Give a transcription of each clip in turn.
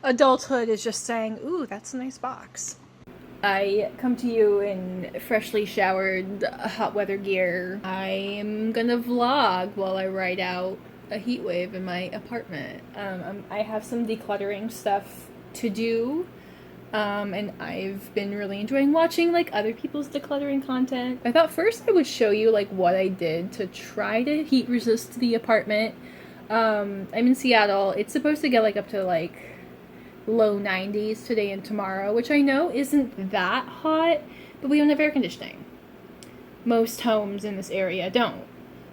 Adulthood is just saying, ooh, that's a nice box. I come to you in freshly showered hot weather gear. I'm gonna vlog while I ride out a heat wave in my apartment. I have some decluttering stuff to do. And I've been really enjoying watching like other people's decluttering content. I thought first I would show you like what I did to try to heat resist the apartment. I'm in Seattle. It's supposed to get like up to like low 90s today and tomorrow, which I know isn't that hot, but we don't have air conditioning. Most homes in this area don't.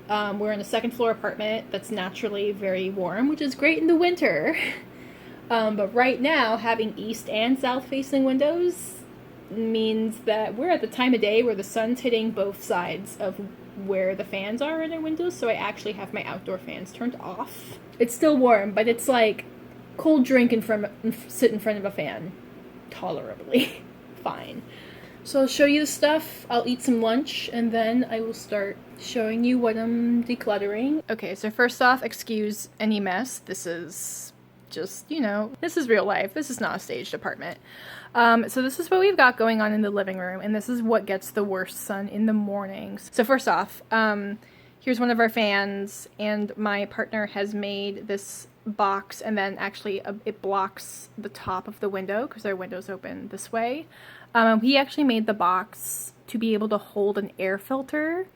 We're in a second floor apartment that's naturally very warm, which is great in the winter. But right now, having east and south facing windows means that we're at the time of day where the sun's hitting both sides of where the fans are in our windows, so I actually have my outdoor fans turned off. It's still warm, but it's like cold drink sit in front of a fan. Tolerably fine. So I'll show you the stuff, I'll eat some lunch, and then I will start showing you what I'm decluttering. Okay, so first off, excuse any mess. This is just, this is real life. This is not a staged apartment. So this is what we've got going on in the living room, and this is what gets the worst sun in the mornings. So first off, here's one of our fans, and my partner has made this box, and then actually it blocks the top of the window because our window's open this way. He actually made the box to be able to hold an air filter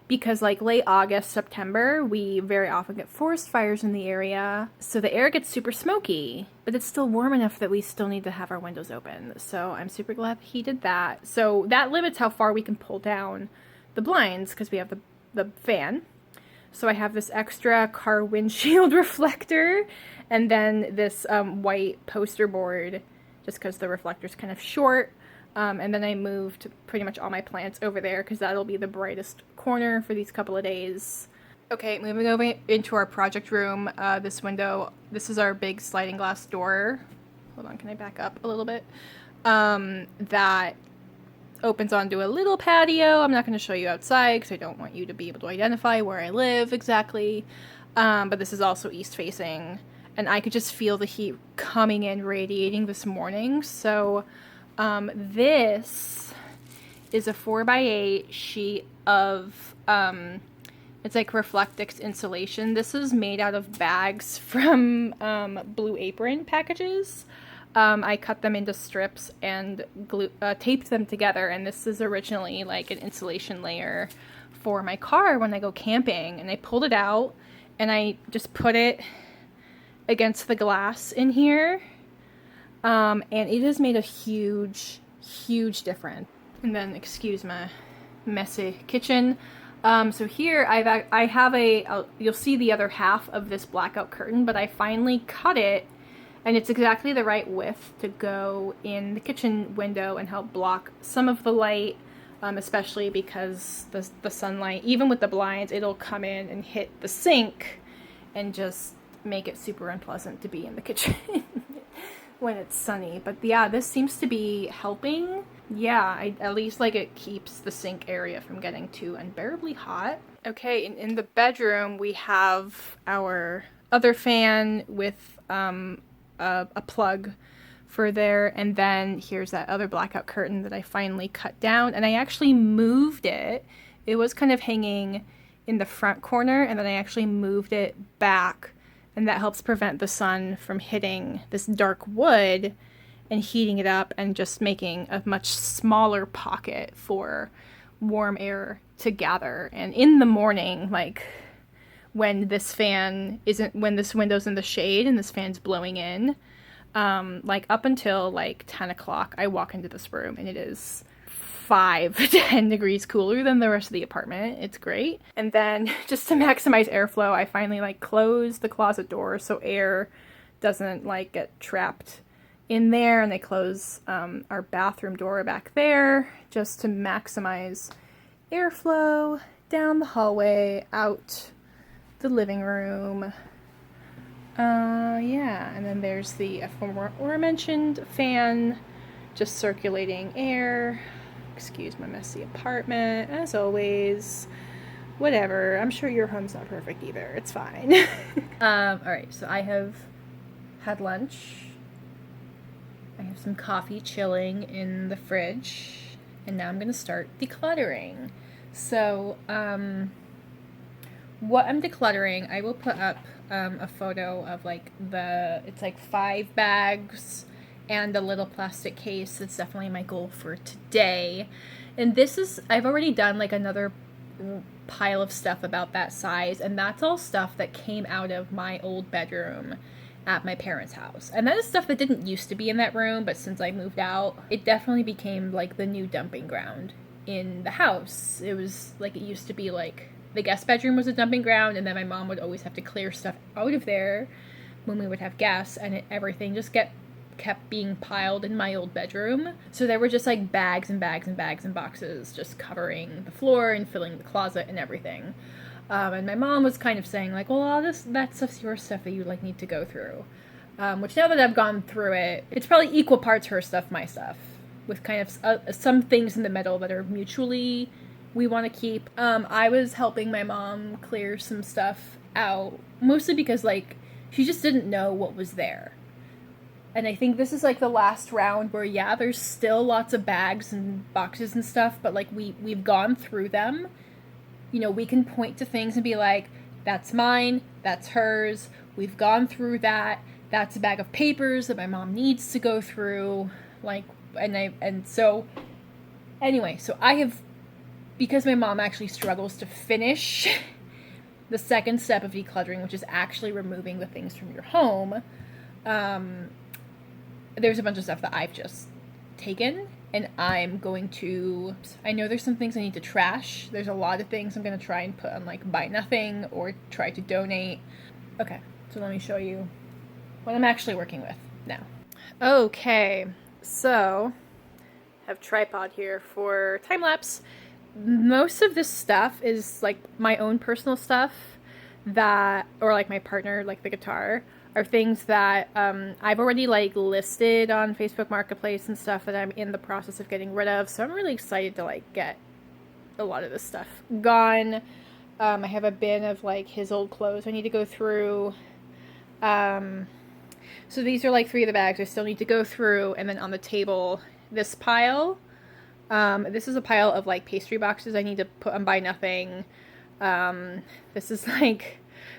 because like late August, September, we very often get forest fires in the area. So the air gets super smoky, but it's still warm enough that we still need to have our windows open. So I'm super glad he did that. So that limits how far we can pull down the blinds because we have the fan. So I have this extra car windshield reflector and then this white poster board just because the reflector's kind of short. And then I moved pretty much all my plants over there because that'll be the brightest corner for these couple of days. Okay, moving over into our project room. This window, this is our big sliding glass door. Hold on, can I back up a little bit? That opens onto a little patio. I'm not going to show you outside because I don't want you to be able to identify where I live exactly. But this is also east facing. And I could just feel the heat coming in, radiating this morning. So this is a 4x8 sheet of, it's like Reflectix insulation. This is made out of bags from Blue Apron packages. I cut them into strips and taped them together, and this is originally like an insulation layer for my car when I go camping. And I pulled it out, and I just put it against the glass in here. And it has made a huge difference. And then, excuse my messy kitchen. So here I have you'll see the other half of this blackout curtain, but I finally cut it, and it's exactly the right width to go in the kitchen window and help block some of the light, especially because the sunlight, even with the blinds, it'll come in and hit the sink and just make it super unpleasant to be in the kitchen. When it's sunny. But yeah, this seems to be helping. Yeah, at least like it keeps the sink area from getting too unbearably hot. Okay, in the bedroom we have our other fan with a plug for there, and then here's that other blackout curtain that I finally cut down, and I actually moved it. It was kind of hanging in the front corner, and then I actually moved it back. And that helps prevent the sun from hitting this dark wood and heating it up and just making a much smaller pocket for warm air to gather. And in the morning, like when this window's in the shade and this fan's blowing in, like up until like 10 o'clock, I walk into this room and it is 5 to 10 degrees cooler than the rest of the apartment. It's great. And then just to maximize airflow, I finally like closed the closet door so air doesn't like get trapped in there, and I close our bathroom door back there just to maximize airflow down the hallway, out the living room. Yeah, and then there's the aforementioned fan just circulating air. Excuse my messy apartment, as always. Whatever, I'm sure your home's not perfect either. It's fine. Alright, so I have had lunch. have some coffee chilling in the fridge, and now I'm going to start decluttering. So, what I'm decluttering, I will put up a photo of like it's like 5 bags and a little plastic case. That's definitely my goal for today. And I've already done like another pile of stuff about that size, and that's all stuff that came out of my old bedroom at my parents' house. And that is stuff that didn't used to be in that room, but since I moved out, it definitely became like the new dumping ground in the house. It was like, it used to be like the guest bedroom was a dumping ground, and then my mom would always have to clear stuff out of there when we would have guests, and everything just kept being piled in my old bedroom. So there were just like bags and bags and bags and boxes just covering the floor and filling the closet and everything. And my mom was kind of saying like, well, all that stuff's your stuff that you like need to go through. Which now that I've gone through it, it's probably equal parts her stuff, my stuff, with kind of some things in the middle that are mutually we want to keep. I was helping my mom clear some stuff out, mostly because like she just didn't know what was there. And I think this is like the last round where, yeah, there's still lots of bags and boxes and stuff, but like we've gone through them. You know, we can point to things and be like, that's mine, that's hers. We've gone through that. That's a bag of papers that my mom needs to go through. Like, so anyway, so I have, because my mom actually struggles to finish the second step of decluttering, which is actually removing the things from your home, there's a bunch of stuff that I've just taken, and I'm going to, I know there's some things I need to trash. There's a lot of things I'm going to try and put on like buy nothing or try to donate. Okay, so let me show you what I'm actually working with now. Okay, so I have tripod here for time lapse. Most of this stuff is like my own personal stuff that, or like my partner, like the guitar, are things that I've already like listed on Facebook Marketplace and stuff that I'm in the process of getting rid of. So I'm really excited to like get a lot of this stuff gone. I have a bin of like his old clothes I need to go through. So these are like 3 of the bags I still need to go through. And then on the table, this pile, this is a pile of like pastry boxes I need to put on buy nothing. This is like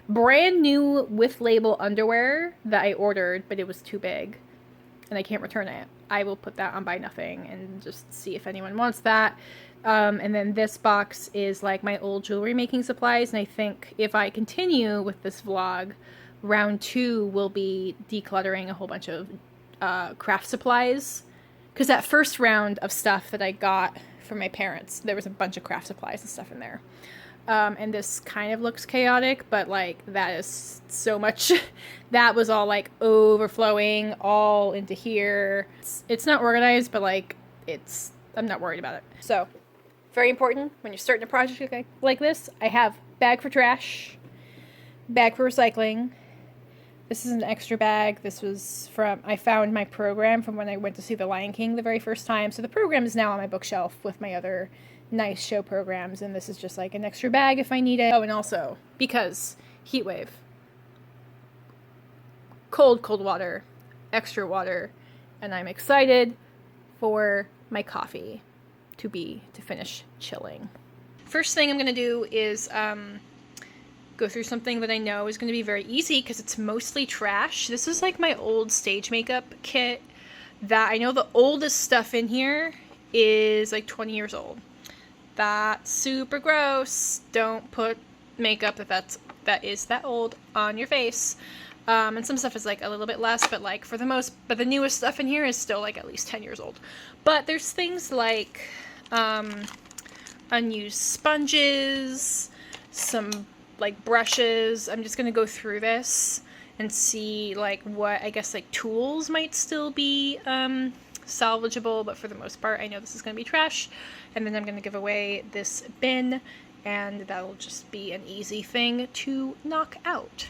brand new with label underwear that I ordered, but it was too big and I can't return it. I will put that on buy nothing and just see if anyone wants that. And then this box is like my old jewelry making supplies, and I think if I continue with this vlog, round 2 will be decluttering a whole bunch of craft supplies, because that first round of stuff that I got from my parents, there was a bunch of craft supplies and stuff in there. And this kind of looks chaotic, but like that is so much, that was all like overflowing all into here. It's not organized, but like I'm not worried about it. So very important when you're starting a project like this, I have bag for trash, bag for recycling. This is an extra bag. This was I found my program from when I went to see The Lion King the very first time. So the program is now on my bookshelf with my other nice show programs, and this is just like an extra bag if I need it. Oh, and also, because heat wave, cold water, extra water, and I'm excited for my coffee to finish chilling. First thing I'm going to do is go through something that I know is going to be very easy because it's mostly trash. This is like my old stage makeup kit that I know the oldest stuff in here is like 20 years old. That's super gross. Don't put makeup that is that old on your face. And some stuff is like a little bit less, but like but the newest stuff in here is still like at least 10 years old. But there's things like unused sponges, some like brushes. I'm just gonna go through this and see like what I guess like tools might still be salvageable, but for the most part I know this is gonna be trash. And then I'm gonna give away this bin, and that'll just be an easy thing to knock out.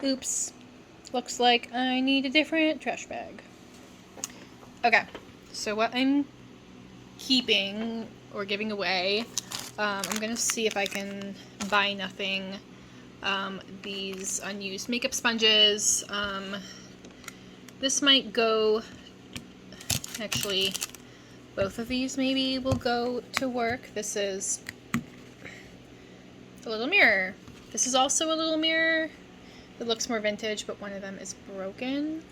Oops. Looks like I need a different trash bag. Okay, so what I'm keeping or giving away, I'm gonna see if I can buy nothing. These unused makeup sponges. This might go, actually, both of these maybe will go to work. This is a little mirror. This is also a little mirror. It looks more vintage, but one of them is broken.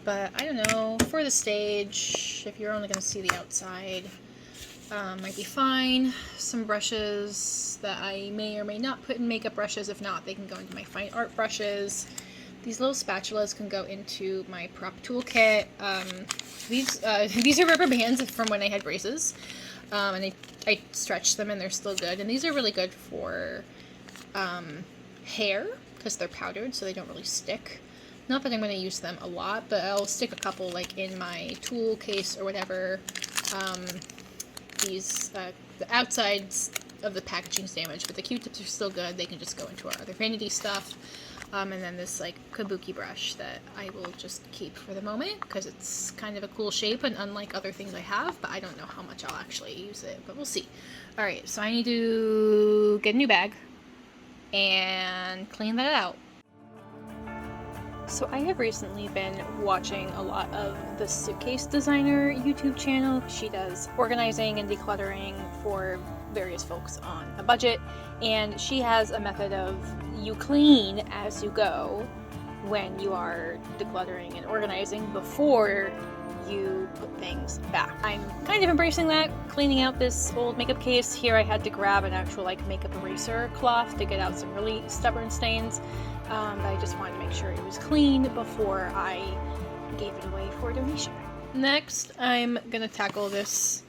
But I don't know, for the stage, if you're only going to see the outside, might be fine. Some brushes that I may or may not put in makeup brushes. If not, they can go into my fine art brushes. These little spatulas can go into my prop toolkit. These are rubber bands from when I had braces. And I stretched them and they're still good. And these are really good for hair, because they're powdered, so they don't really stick. Not that I'm going to use them a lot, but I'll stick a couple like in my tool case or whatever. The outsides of the packaging's damaged, but the Q-tips are still good. They can just go into our other vanity stuff. And then this like kabuki brush that I will just keep for the moment because it's kind of a cool shape and unlike other things I have, but I don't know how much I'll actually use it, but we'll see. Alright, so I need to get a new bag and clean that out. So I have recently been watching a lot of the Suitcase Designer YouTube channel. She does organizing and decluttering for various folks on a budget, and she has a method of you clean as you go when you are decluttering and organizing before you put things back. I'm kind of embracing that, cleaning out this old makeup case. Here I had to grab an actual like makeup eraser cloth to get out some really stubborn stains, but I just wanted to make sure it was clean before I gave it away for a donation. Next, I'm gonna tackle this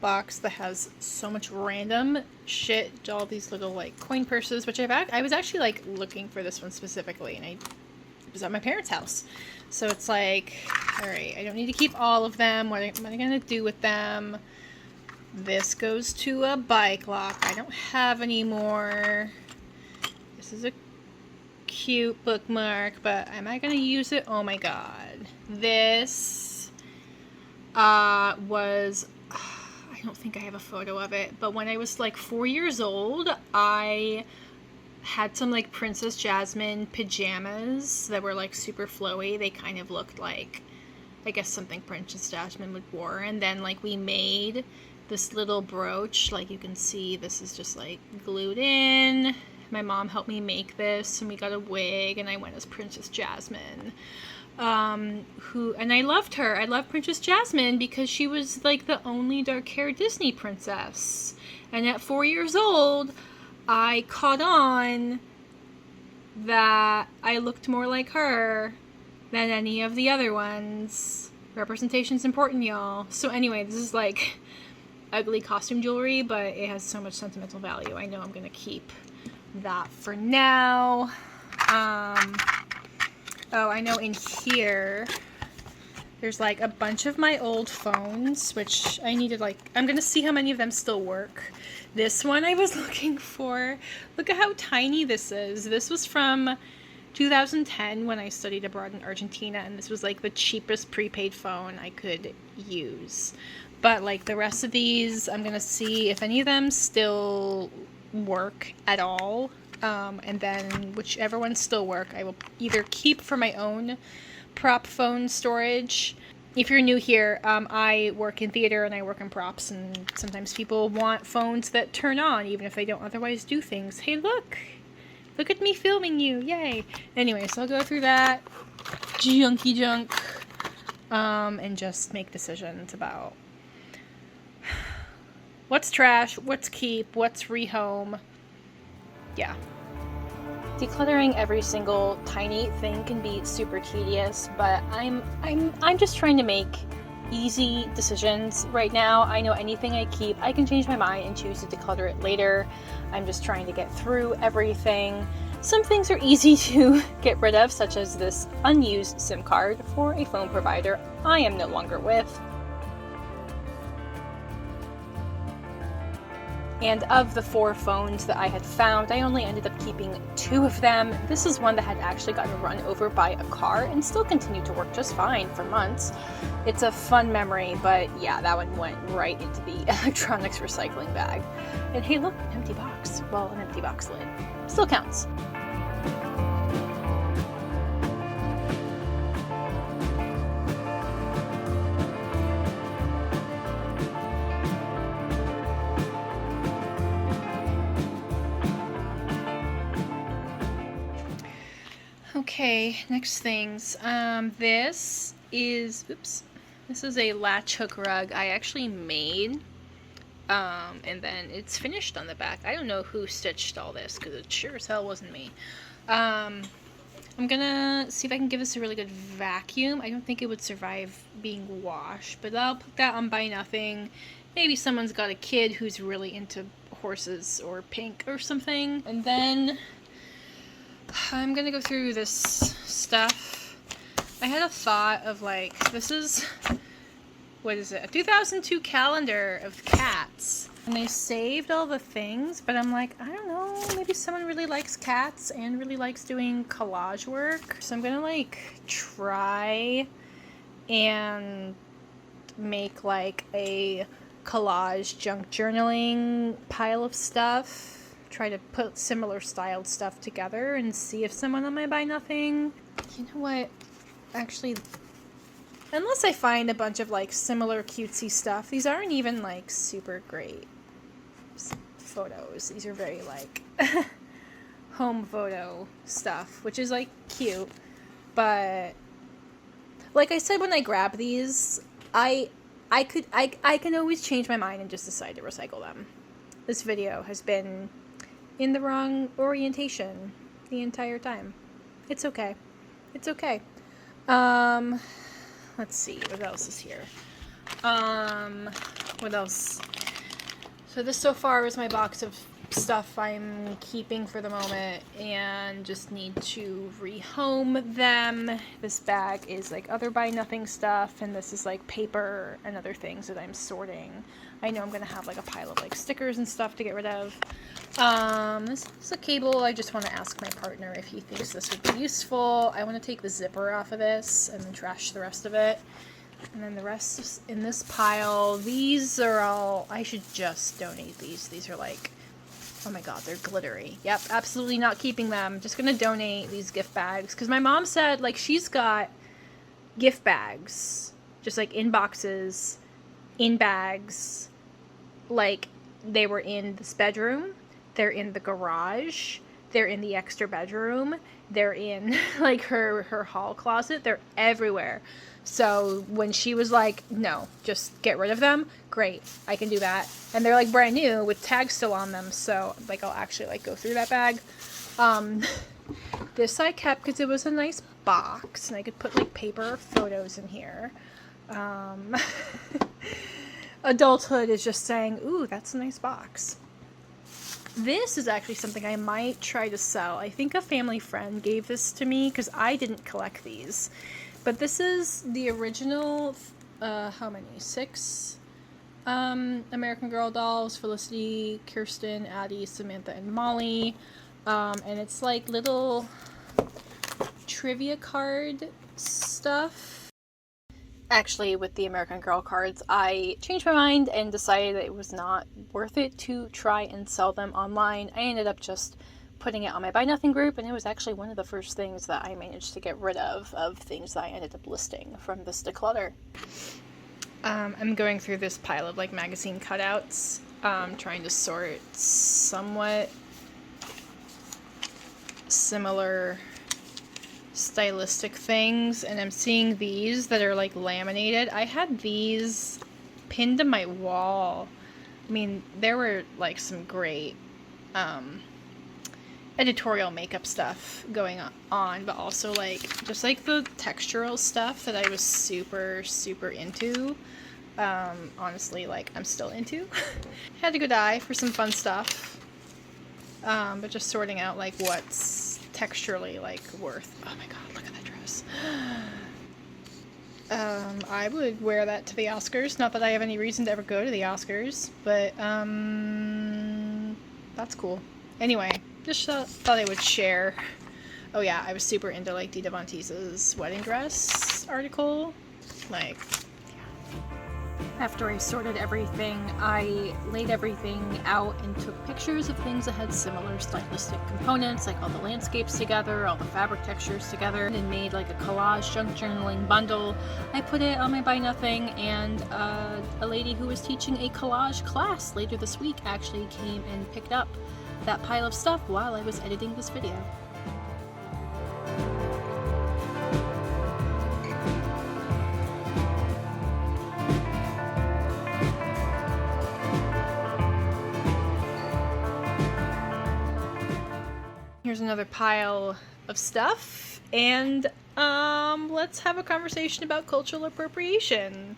box that has so much random shit, all these little like coin purses, which I was actually like looking for this one specifically, and it was at my parents' house. So it's like, alright, I don't need to keep all of them. What am I gonna do with them? This goes to a bike lock. I don't have any more. This is a cute bookmark, but am I gonna use it? Oh my god. This was, I don't think I have a photo of it, but when I was like 4 years old, I had some like Princess Jasmine pajamas that were like super flowy. They kind of looked like, I guess, something Princess Jasmine would wear. And then like we made this little brooch, like you can see this is just like glued in. My mom helped me make this, and we got a wig, and I went as Princess Jasmine. And I loved her. I loved Princess Jasmine because she was like the only dark-haired Disney princess. And at 4 years old, I caught on that I looked more like her than any of the other ones. Representation's important, y'all. So anyway, this is like ugly costume jewelry, but it has so much sentimental value. I know I'm gonna keep that for now. Oh, I know in here there's like a bunch of my old phones, which I needed, like, I'm gonna see how many of them still work. This one I was looking for. Look at how tiny this is. This was from 2010 when I studied abroad in Argentina, and this was like the cheapest prepaid phone I could use. But like the rest of these, I'm gonna see if any of them still work at all. And then whichever ones still work, I will either keep for my own prop phone storage. If you're new here, I work in theater and I work in props, and sometimes people want phones that turn on even if they don't otherwise do things. Hey, look at me filming you, yay. Anyway, so I'll go through that junky junk and just make decisions about what's trash, what's keep, what's rehome. Yeah. Decluttering every single tiny thing can be super tedious, but I'm just trying to make easy decisions right now. I know anything I keep, I can change my mind and choose to declutter it later. I'm just trying to get through everything. Some things are easy to get rid of, such as this unused SIM card for a phone provider I am no longer with. And of the 4 phones that I had found, I only ended up keeping 2 of them. This is one that had actually gotten run over by a car and still continued to work just fine for months. It's a fun memory, but yeah, that one went right into the electronics recycling bag. And hey, look, an empty box. Well, an empty box lid. Still counts. Okay, next things. This is a latch hook rug I actually made. And then it's finished on the back. I don't know who stitched all this, because it sure as hell wasn't me. I'm gonna see if I can give this a really good vacuum. I don't think it would survive being washed, but I'll put that on Buy Nothing. Maybe someone's got a kid who's really into horses or pink or something. And then I'm gonna go through this stuff. I had a thought of like, this is, what is it? A 2002 calendar of cats. And they saved all the things, but I'm like, I don't know, maybe someone really likes cats and really likes doing collage work. So I'm gonna like try and make like a collage junk journaling pile of stuff. Try to put similar styled stuff together and see if someone on my Buy Nothing. You know what? Actually, unless I find a bunch of like similar cutesy stuff, these aren't even like super great photos. These are very like home photo stuff, which is like cute. But like I said, when I grab these, I can always change my mind and just decide to recycle them. This video has been in the wrong orientation the entire time. It's okay. It's okay. Let's see, what else is here? What else? So this so far is my box of stuff I'm keeping for the moment and just need to rehome them. This bag is like other Buy Nothing stuff, and this is like paper and other things that I'm sorting. I know I'm gonna have like a pile of like stickers and stuff to get rid of. This is a cable. I just want to ask my partner if he thinks this would be useful. I want to take the zipper off of this and then trash the rest of it. And then the rest is in this pile. These are all, I should just donate these. These are like, oh my god, they're glittery. Yep, absolutely not keeping them. Just gonna donate these gift bags. Because my mom said, like, she's got gift bags. Just like in boxes, in bags. Like, they were in this bedroom. They're in the garage. They're in the extra bedroom. They're in, like, her hall closet. They're everywhere. So when she was like, no, just get rid of them, great, I can do that. And they're like brand new with tags still on them, so like I'll actually like go through that bag. This I kept because it was a nice box and I could put like paper photos in here. Adulthood is just saying, ooh, that's a nice box. This is actually something I might try to sell. I think a family friend gave this to me because I didn't collect these. But this is the original, how many? 6 American Girl dolls: Felicity, Kirsten, Addie, Samantha, and Molly. And it's like little trivia card stuff. Actually, with the American Girl cards, I changed my mind and decided that it was not worth it to try and sell them online. I ended up just putting it on my Buy Nothing group, and it was actually one of the first things that I managed to get rid of things that I ended up listing from this declutter. I'm going through this pile of like magazine cutouts, trying to sort somewhat similar stylistic things, and I'm seeing these that are like laminated. I had these pinned to my wall. I mean, there were like some great editorial makeup stuff going on, but also like just like the textural stuff that I was super into. Honestly, like I'm still into. Had a good eye for some fun stuff, but just sorting out like what's texturally like worth. Oh my god, look at that dress. I would wear that to the Oscars. Not that I have any reason to ever go to the Oscars, but That's cool. Anyway, just thought I would share. Oh yeah, I was super into like Dita Von Teese's wedding dress article. Like, after I sorted everything, I laid everything out and took pictures of things that had similar stylistic components, like all the landscapes together, all the fabric textures together, and made like a collage junk journaling bundle. I put it on my Buy Nothing, and a lady who was teaching a collage class later this week actually came and picked up that pile of stuff while I was editing this video. Here's another pile of stuff, and let's have a conversation about cultural appropriation.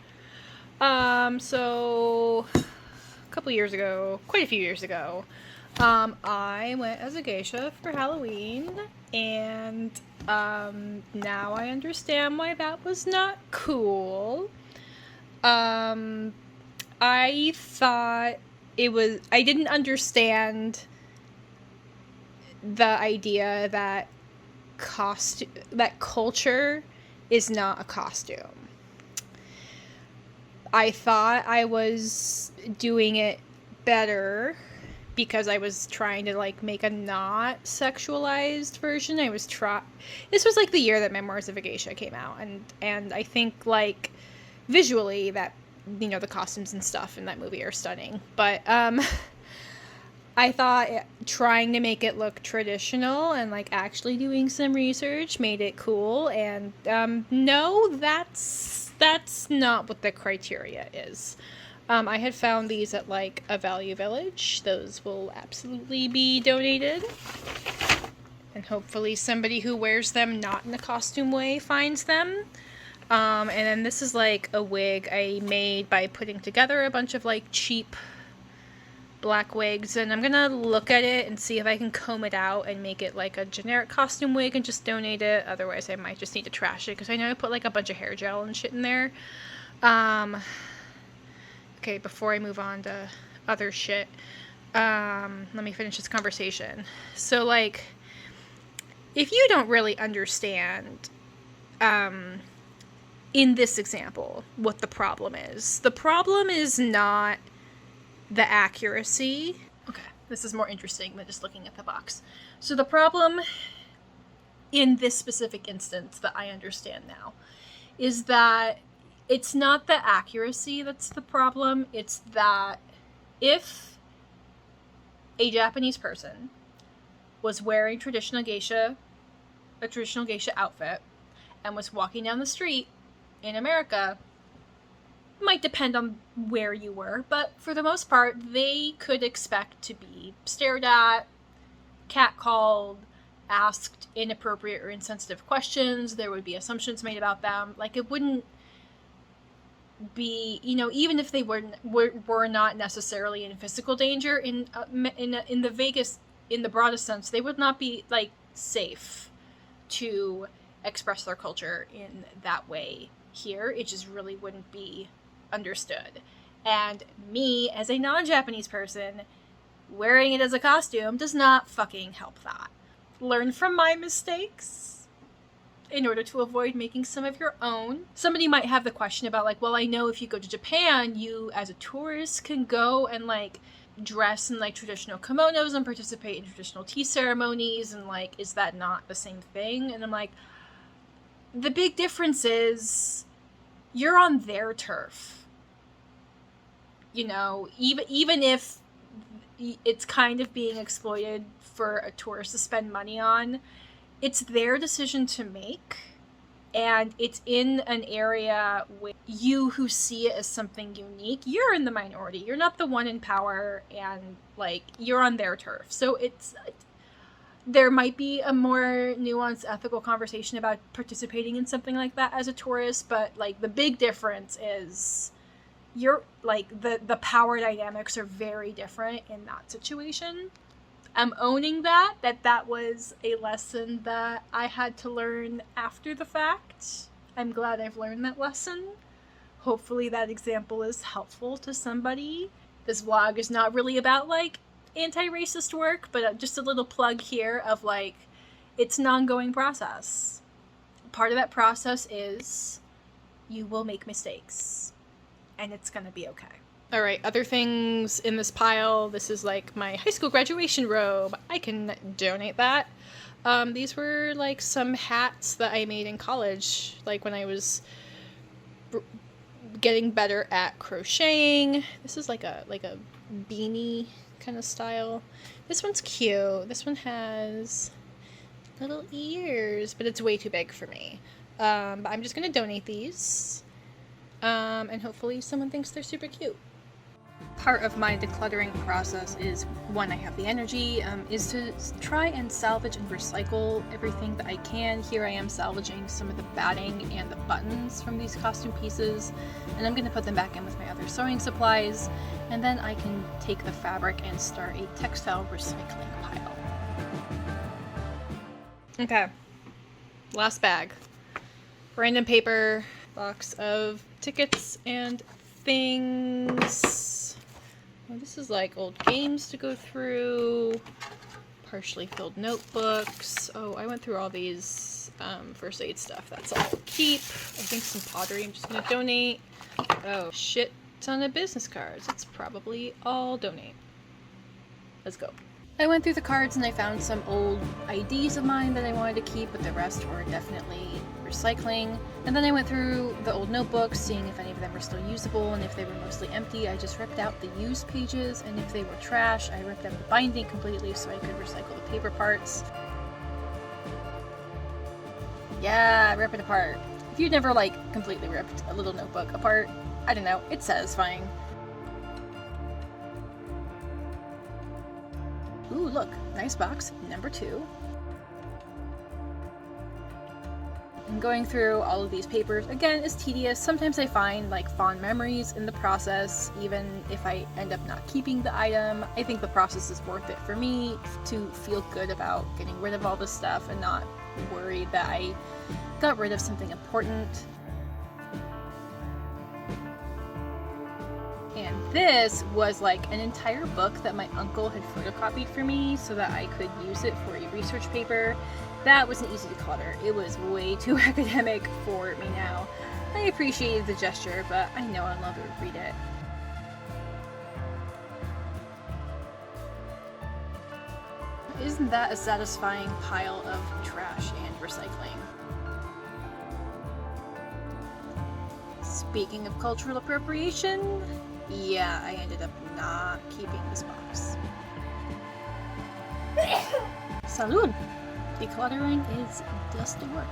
So a couple years ago, quite a few years ago, I went as a geisha for Halloween, and now I understand why that was not cool. I thought I didn't understand the idea that culture is not a costume. I thought I was doing it better because I was trying to like make a not sexualized version. This was like the year that Memoirs of a Geisha came out, and I think like visually that, you know, the costumes and stuff in that movie are stunning, but I thought trying to make it look traditional and like actually doing some research made it cool, and no, that's not what the criteria is. I had found these at like a Value Village. Those will absolutely be donated, and hopefully somebody who wears them not in a costume way finds them. And then this is like a wig I made by putting together a bunch of like cheap black wigs, and I'm gonna look at it and see if I can comb it out and make it like a generic costume wig and just donate it. Otherwise I might just need to trash it because I know I put like a bunch of hair gel and shit in there. Okay, before I move on to other shit, let me finish this conversation. So like, if you don't really understand in this example what the problem is not the accuracy. Okay, this is more interesting than just looking at the box. So the problem in this specific instance that I understand now is that it's not the accuracy that's the problem. It's that if a Japanese person was wearing a traditional geisha outfit and was walking down the street in America, might depend on where you were, but for the most part, they could expect to be stared at, catcalled, asked inappropriate or insensitive questions. There would be assumptions made about them. Like, it wouldn't be, you know, even if they were not necessarily in physical danger in the broadest sense, they would not be like safe to express their culture in that way here. It just really wouldn't be understood. And me, as a non-Japanese person, wearing it as a costume does not fucking help that. Learn from my mistakes in order to avoid making some of your own. Somebody might have the question about like, well, I know if you go to Japan, you as a tourist can go and like dress in like traditional kimonos and participate in traditional tea ceremonies, and like, is that not the same thing? And I'm like, the big difference is you're on their turf. You know, even if it's kind of being exploited for a tourist to spend money on, it's their decision to make, and it's in an area where you who see it as something unique, you're in the minority. You're not the one in power, and like, you're on their turf. So there might be a more nuanced ethical conversation about participating in something like that as a tourist, but like, the big difference is you're like, the power dynamics are very different in that situation. I'm owning that was a lesson that I had to learn after the fact. I'm glad I've learned that lesson. Hopefully that example is helpful to somebody. This vlog is not really about like anti-racist work, but just a little plug here of like, it's an ongoing process. Part of that process is you will make mistakes, and it's gonna be okay. All right, other things in this pile. This is like my high school graduation robe. I can donate that. These were like some hats that I made in college, like when I was getting better at crocheting. This is like a beanie kind of style. This one's cute. This one has little ears, but it's way too big for me. But I'm just gonna donate these, and hopefully someone thinks they're super cute. Part of my decluttering process is, when I have the energy, is to try and salvage and recycle everything that I can. Here I am salvaging some of the batting and the buttons from these costume pieces, and I'm going to put them back in with my other sewing supplies, and then I can take the fabric and start a textile recycling pile. Okay, last bag. Random paper, box of tickets and things. Well, this is like old games to go through, partially filled notebooks. Oh, I went through all these first aid stuff. That's all I'll keep. I think some pottery I'm just gonna donate. Oh, shit ton of business cards. It's probably all donate. Let's go. I went through the cards and I found some old IDs of mine that I wanted to keep, but the rest were definitely recycling. And then I went through the old notebooks, seeing if any of them were still usable, and if they were mostly empty, I just ripped out the used pages, and if they were trash, I ripped out the binding completely so I could recycle the paper parts. Yeah, rip it apart. If you've never, like, completely ripped a little notebook apart, I don't know, it's satisfying. Ooh, look, nice box, number 2. And going through all of these papers, again, is tedious. Sometimes I find, like, fond memories in the process, even if I end up not keeping the item. I think the process is worth it for me to feel good about getting rid of all this stuff and not worried that I got rid of something important. And this was like an entire book that my uncle had photocopied for me so that I could use it for a research paper. That wasn't easy to clutter. It was way too academic for me now. I appreciated the gesture, but I know I'll never read it. Isn't that a satisfying pile of trash and recycling? Speaking of cultural appropriation, yeah, I ended up not keeping this box. Salud! Decluttering is dusty work.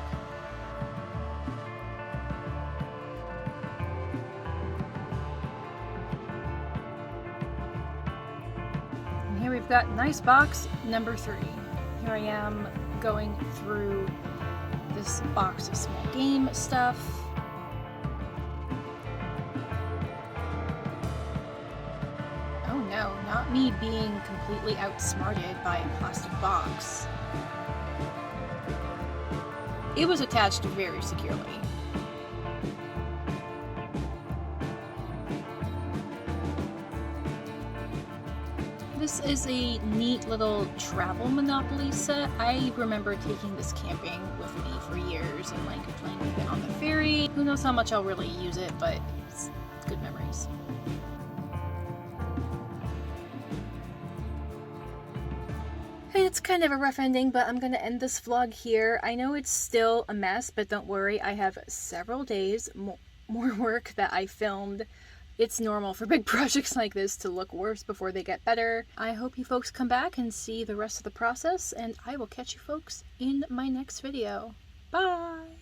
And here we've got nice box number 3. Here I am going through this box of small game stuff. No, not me being completely outsmarted by a plastic box. It was attached very securely. This is a neat little travel Monopoly set. I remember taking this camping with me for years and like playing with it on the ferry. Who knows how much I'll really use it, but it's good memories. It's kind of a rough ending, but I'm going to end this vlog here. I know it's still a mess, but don't worry. I have several days more work that I filmed. It's normal for big projects like this to look worse before they get better. I hope you folks come back and see the rest of the process, and I will catch you folks in my next video. Bye!